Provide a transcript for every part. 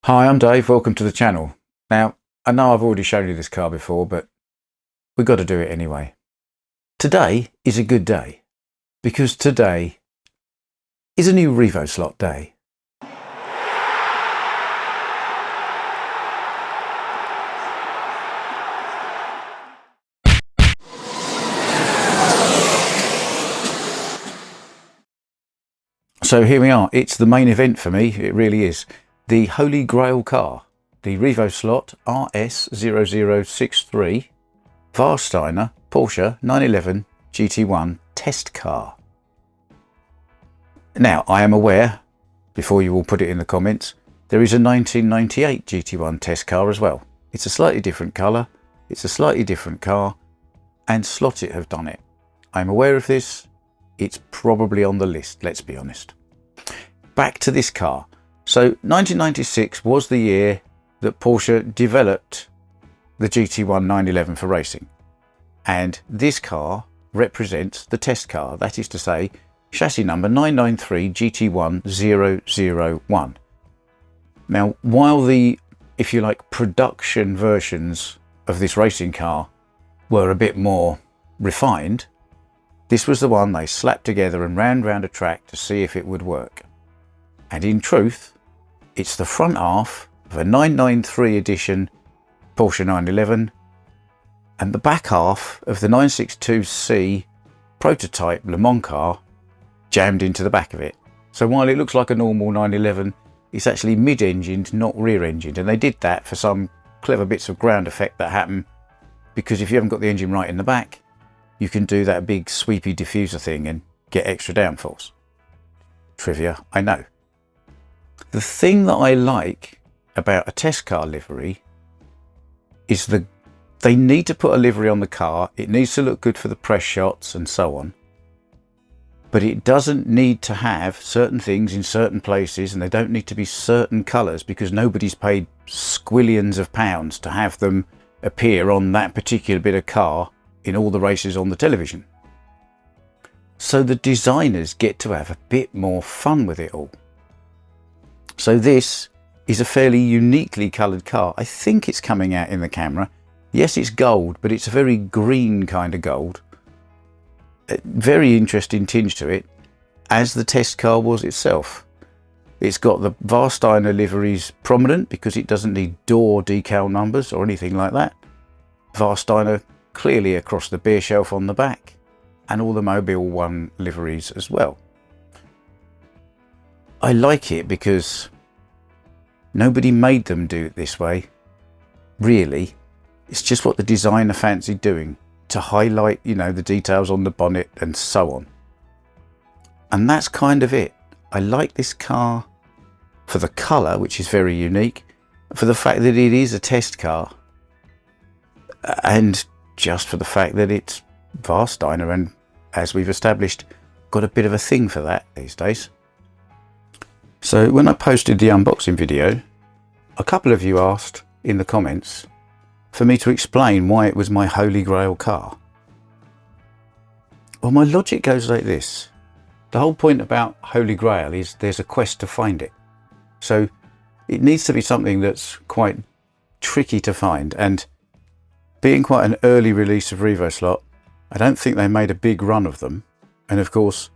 Hi, I'm Dave, welcome to the channel. Now, I know I've already shown you this car before, but we've got to do it anyway. Today is a good day, because today is a new Revoslot day. So here we are, it's the main event for me, it really is. The Holy Grail car, the Revoslot RS0063 Warsteiner Porsche 911 GT1 test car. Now, I am aware, before you all put it in the comments, there is a 1998 GT1 test car as well. It's a slightly different colour, it's a slightly different car, and Slottit have done it. I'm aware of this, it's probably on the list, let's be honest. Back to this car. So 1996 was the year that Porsche developed the GT1 911 for racing. And this car represents the test car, that is to say, chassis number 993 GT1 001. Now, while the, if you like, production versions of this racing car were a bit more refined, this was the one they slapped together and ran round a track to see if it would work. And in truth, it's the front half of a 993 edition Porsche 911 and the back half of the 962C prototype Le Mans car jammed into the back of it. So while it looks like a normal 911, it's actually mid-engined, not rear-engined. And they did that for some clever bits of ground effect that happen, because if you haven't got the engine right in the back, you can do that big sweepy diffuser thing and get extra downforce. Trivia, I know. The thing that I like about a test car livery is they need to put a livery on the car. It needs to look good for the press shots and so on. But it doesn't need to have certain things in certain places, and they don't need to be certain colours, because nobody's paid squillions of pounds to have them appear on that particular bit of car in all the races on the television. So the designers get to have a bit more fun with it all. So this is a fairly uniquely coloured car. I think it's coming out in the camera. Yes, it's gold, but it's a very green kind of gold. A very interesting tinge to it, as the test car was itself. It's got the Warsteiner liveries prominent because it doesn't need door decal numbers or anything like that. Warsteiner clearly across the beer shelf on the back, and all the Mobile One liveries as well. I like it because nobody made them do it this way, really. It's just what the designer fancied doing to highlight, you know, the details on the bonnet and so on. And that's kind of it. I like this car for the colour, which is very unique, for the fact that it is a test car, and just for the fact that it's Warsteiner, and as we've established, got a bit of a thing for that these days. So when I posted the unboxing video, a couple of you asked in the comments for me to explain why it was my Holy Grail car. Well, my logic goes like this. The whole point about Holy Grail is there's a quest to find it. So it needs to be something that's quite tricky to find, and being quite an early release of Revoslot, I don't think they made a big run of them. And of course,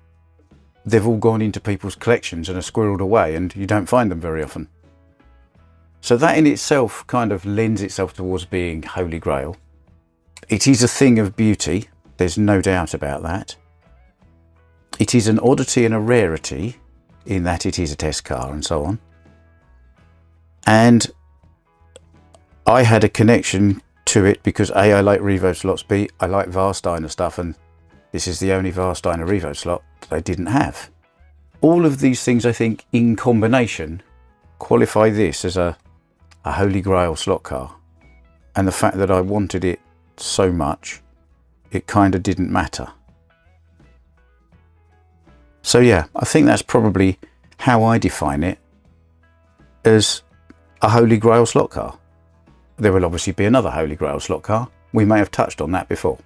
they've all gone into people's collections and are squirreled away, and you don't find them very often. So that in itself kind of lends itself towards being Holy Grail. It is a thing of beauty, there's no doubt about that. It is an oddity and a rarity in that it is a test car and so on. And I had a connection to it because A, I like Revoslots, B, I like Warsteiner stuff, and this is the only Warsteiner Revoslot that I didn't have. All of these things, I think, in combination, qualify this as a Holy Grail slot car. And the fact that I wanted it so much, it kind of didn't matter. So yeah, I think that's probably how I define it, as a Holy Grail slot car. There will obviously be another Holy Grail slot car. We may have touched on that before.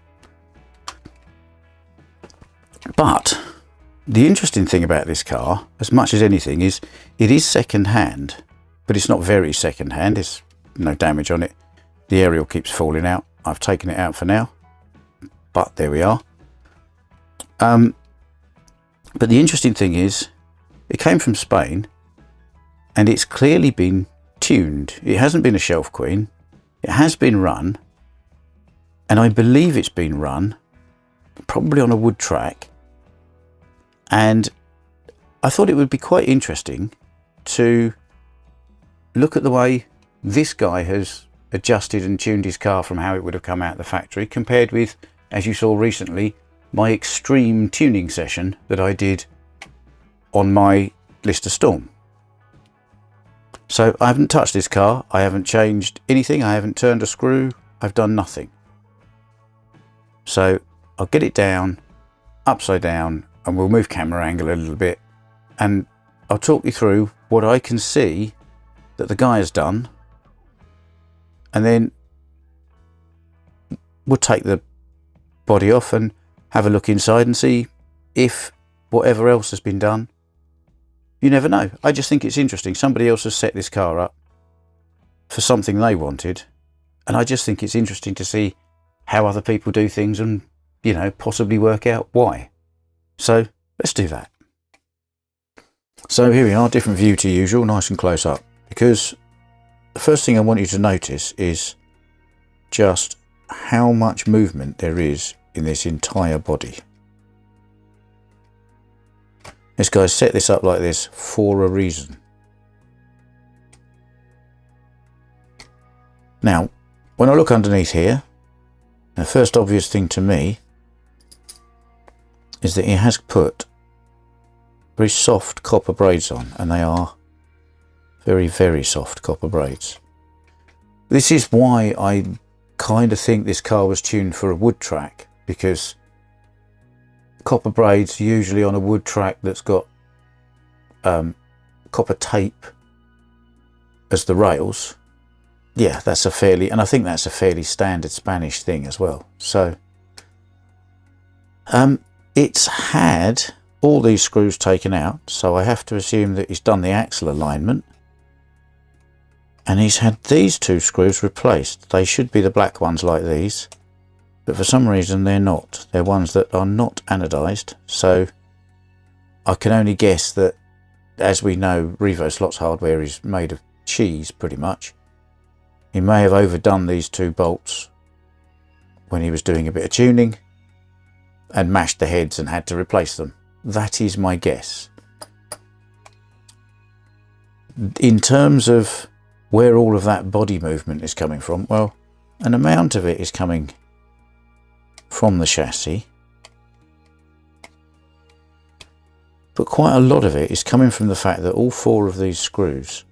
But the interesting thing about this car, as much as anything, is it is second hand. but it's not very second hand. There's no damage on it. The aerial keeps falling out. I've taken it out for now, but there we are. But the interesting thing is, it came from Spain, and it's clearly been tuned. It hasn't been a shelf queen. It has been run, and I believe it's been run probably on a wood track. And I thought it would be quite interesting to look at the way this guy has adjusted and tuned his car from how it would have come out of the factory, compared with, as you saw recently, my extreme tuning session that I did on my Lister Storm. So I haven't touched this car, I haven't changed anything, I haven't turned a screw, I've done nothing. So I'll get it down, upside down, and we'll move camera angle a little bit, and I'll talk you through what I can see that the guy has done, and then we'll take the body off and have a look inside and see if whatever else has been done. You never know. I just think it's interesting. Somebody else has set this car up for something they wanted, and I just think it's interesting to see how other people do things and, you know, possibly work out why. So let's do that. So here we are, different view to usual, nice and close up, because the first thing I want you to notice is just how much movement there is in this entire body. This guy's set this up like this for a reason. Now, when I look underneath here, the first obvious thing to me is that he has put very soft copper braids on, and they are very, very soft copper braids. This is why I kind of think this car was tuned for a wood track, because copper braids usually on a wood track that's got copper tape as the rails. Yeah, that's a fairly, and I think that's a fairly standard Spanish thing as well. So it's had all these screws taken out, so I have to assume that he's done the axle alignment, and he's had these two screws replaced. They should be the black ones like these, but for some reason they're not. They're ones that are not anodized, so I can only guess that, as we know, Revoslot's hardware is made of cheese pretty much. He may have overdone these two bolts when he was doing a bit of tuning and mashed the heads and had to replace them. That is my guess. In terms of where all of that body movement is coming from, well, an amount of it is coming from the chassis, but quite a lot of it is coming from the fact that all four of these screws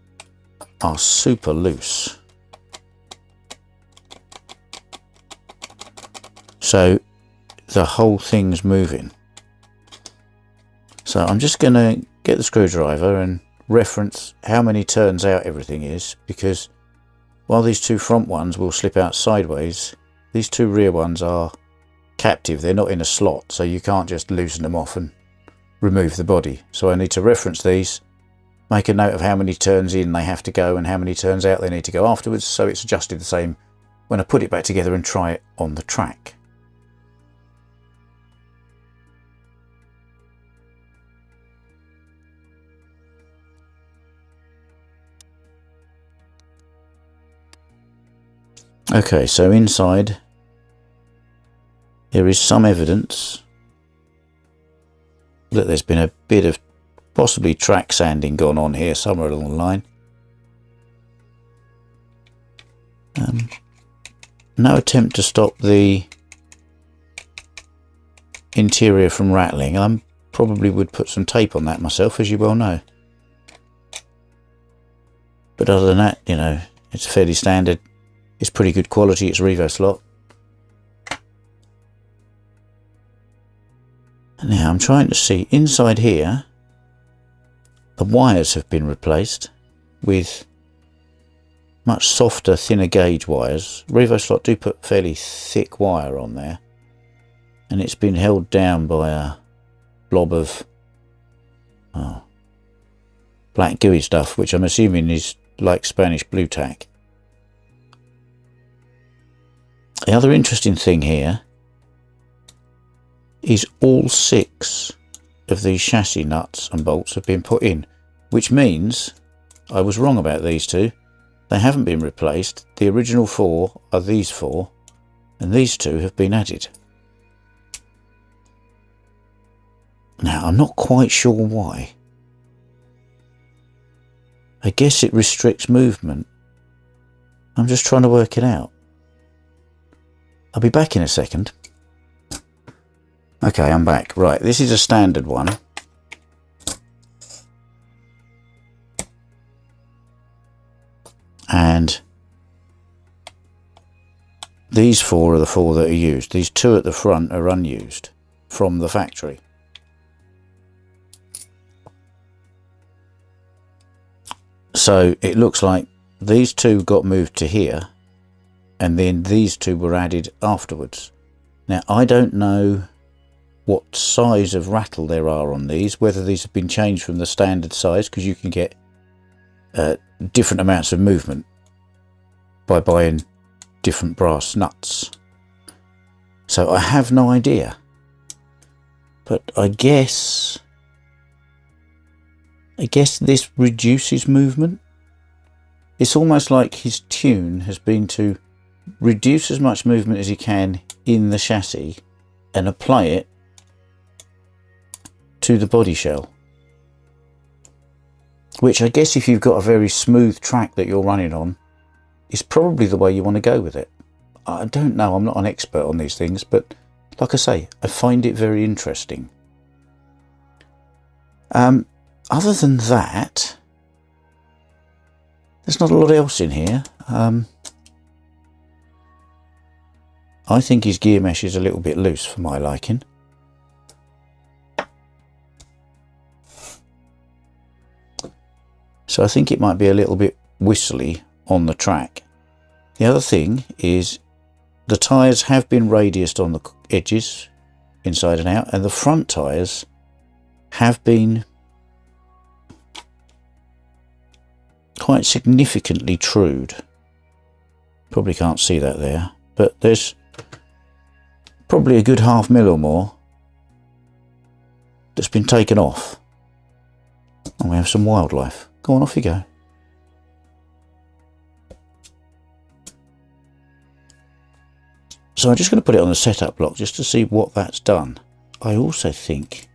are super loose. So the whole thing's moving. So I'm just going to get the screwdriver and reference how many turns out everything is, because while these two front ones will slip out sideways, these two rear ones are captive. They're not in a slot, so you can't just loosen them off and remove the body. So I need to reference these, make a note of how many turns in they have to go and how many turns out they need to go afterwards, so it's adjusted the same when I put it back together and try it on the track. Okay, so inside there is some evidence that there's been a bit of possibly track sanding gone on here somewhere along the line. No attempt to stop the interior from rattling. I probably would put some tape on that myself, as you well know. But other than that, you know, it's fairly standard. It's pretty good quality. It's Revoslot. Now I'm trying to see inside here. The wires have been replaced with much softer, thinner gauge wires. Revoslot do put fairly thick wire on there, and it's been held down by a blob of black gooey stuff, which I'm assuming is like Spanish blue tack. The other interesting thing here is all 6 of these chassis nuts and bolts have been put in, which means I was wrong about these 2. They haven't been replaced. The original 4 are these 4, and these 2 have been added. Now, I'm not quite sure why. I guess it restricts movement. I'm just trying to work it out. I'll be back in a second. Okay, I'm back. Right, this is a standard one. And these 4 are the 4 that are used. These 2 at the front are unused from the factory. So it looks like these 2 got moved to here, and then these 2 were added afterwards. Now, I don't know what size of rattle there are on these, whether these have been changed from the standard size, because you can get different amounts of movement by buying different brass nuts. So I have no idea, but I guess this reduces movement. It's almost like his tune has been to reduce as much movement as he can in the chassis and apply it to the body shell. Which I guess if you've got a very smooth track that you're running on, is probably the way you want to go with it. I don't know, I'm not an expert on these things, but like I say, I find it very interesting. Other than that, there's not a lot else in here. I think his gear mesh is a little bit loose for my liking. So I think it might be a little bit whistly on the track. The other thing is the tyres have been radiused on the edges, inside and out, and the front tyres have been quite significantly trued. Probably can't see that there, but there's probably a good 0.5 mil or more that's been taken off. And we have some wildlife. Go on, off you go. So I'm just going to put it on the setup block just to see what that's done. I also think,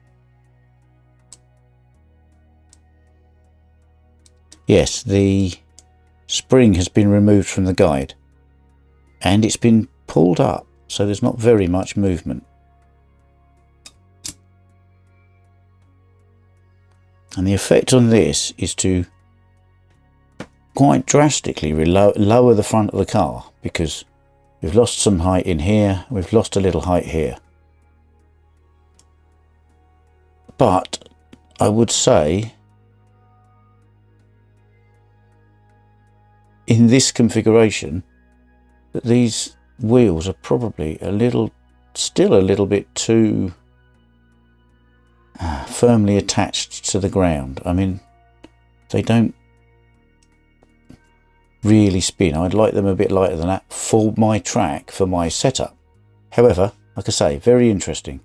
yes, the spring has been removed from the guide and it's been pulled up, so there's not very much movement. And the effect on this is to quite drastically lower the front of the car, because we've lost some height in here, we've lost a little height here. But I would say in this configuration that these wheels are probably still a little bit too firmly attached to the ground. I mean, they don't really spin. I'd like them a bit lighter than that for my track, for my setup. However, like I say, very interesting.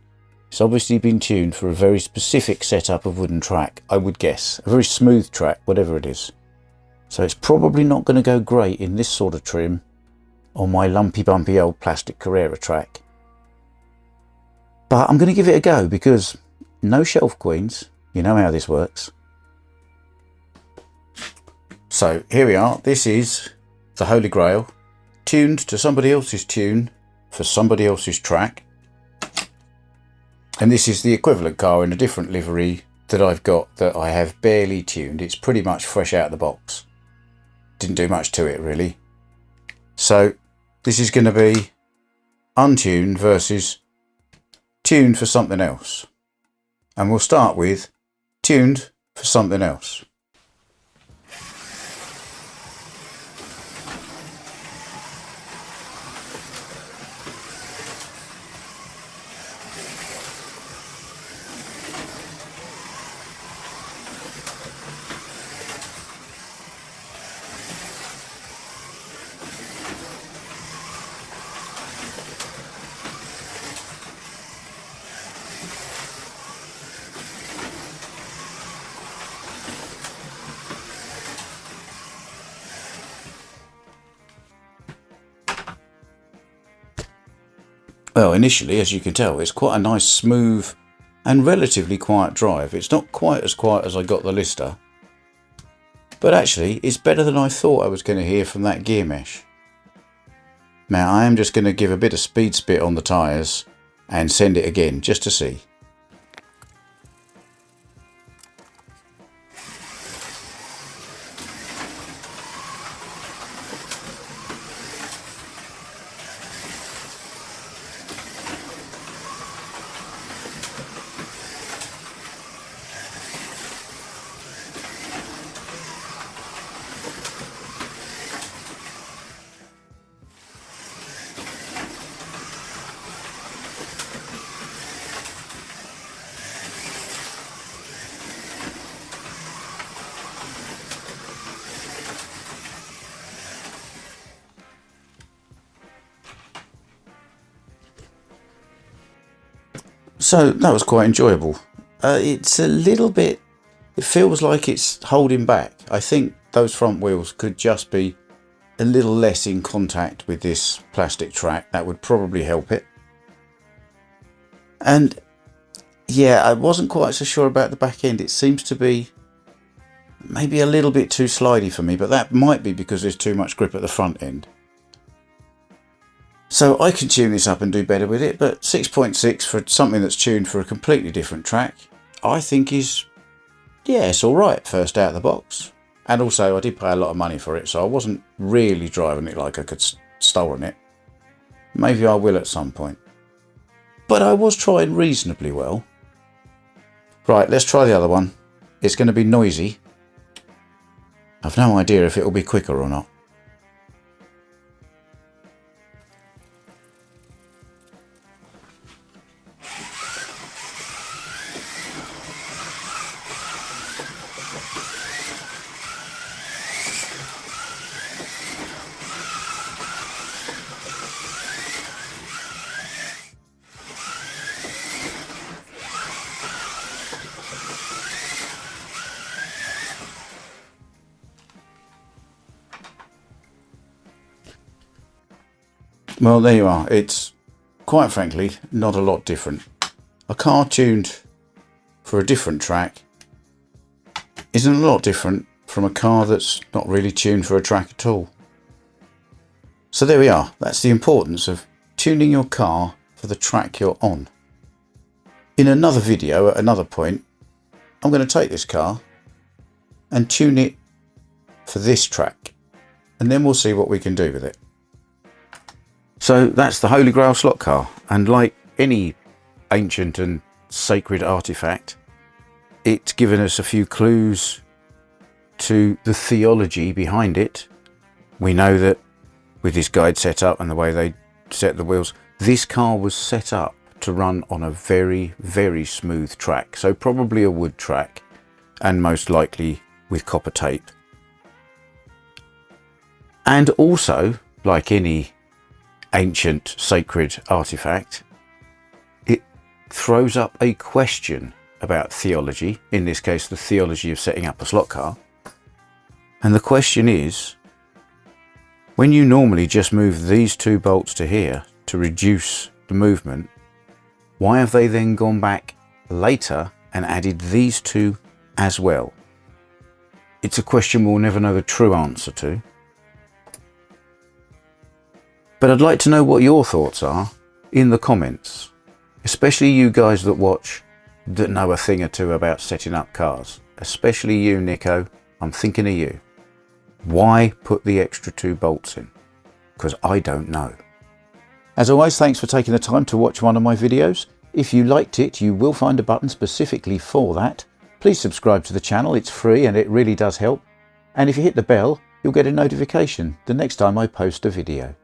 It's obviously been tuned for a very specific setup of wooden track, I would guess. A very smooth track, whatever it is. So it's probably not going to go great in this sort of trim on my lumpy bumpy old plastic Carrera track. But I'm going to give it a go, because no shelf queens, you know how this works. So here we are, this is the Holy Grail, tuned to somebody else's tune for somebody else's track. And this is the equivalent car in a different livery that I've got that I have barely tuned. It's pretty much fresh out of the box. Didn't do much to it really. So this is going to be untuned versus tuned for something else. And we'll start with tuned for something else. Well, initially, as you can tell, it's quite a nice, smooth and relatively quiet drive. It's not quite as quiet as I got the Lister, but actually it's better than I thought I was going to hear from that gear mesh. Now I am just going to give a bit of speed spit on the tyres and send it again just to see. So that was quite enjoyable. It's a little bit, it feels like it's holding back. I think those front wheels could just be a little less in contact with this plastic track. That would probably help it. And yeah, I wasn't quite so sure about the back end. It seems to be maybe a little bit too slidey for me, but that might be because there's too much grip at the front end. So I can tune this up and do better with it, but 6.6 for something that's tuned for a completely different track, I think is, yeah, it's all right first out of the box. And also I did pay a lot of money for it, so I wasn't really driving it like I could stolen it. Maybe I will at some point. But I was trying reasonably well. Right, let's try the other one. It's going to be noisy. I've no idea if it will be quicker or not. Well, there you are. It's, quite frankly, not a lot different. A car tuned for a different track isn't a lot different from a car that's not really tuned for a track at all. So there we are. That's the importance of tuning your car for the track you're on. In another video, at another point, I'm going to take this car and tune it for this track, and then we'll see what we can do with it. So that's the Holy Grail slot car, and like any ancient and sacred artifact, it's given us a few clues to the theology behind it. We know that with this guide set up and the way they set the wheels, this car was set up to run on a very, very smooth track, so probably a wood track, and most likely with copper tape. And also, like any ancient sacred artifact, it throws up a question about theology, in this case the theology of setting up a slot car. And the question is, when you normally just move these two bolts to here to reduce the movement, why have they then gone back later and added these two as well? It's a question we'll never know the true answer to. But I'd like to know what your thoughts are in the comments, especially you guys that watch that know a thing or two about setting up cars. Especially you, Nico, I'm thinking of you. Why put the extra two bolts in? Because I don't know. As always, thanks for taking the time to watch one of my videos. If you liked it, you will find a button specifically for that. Please subscribe to the channel, it's free and it really does help. And if you hit the bell, you'll get a notification the next time I post a video.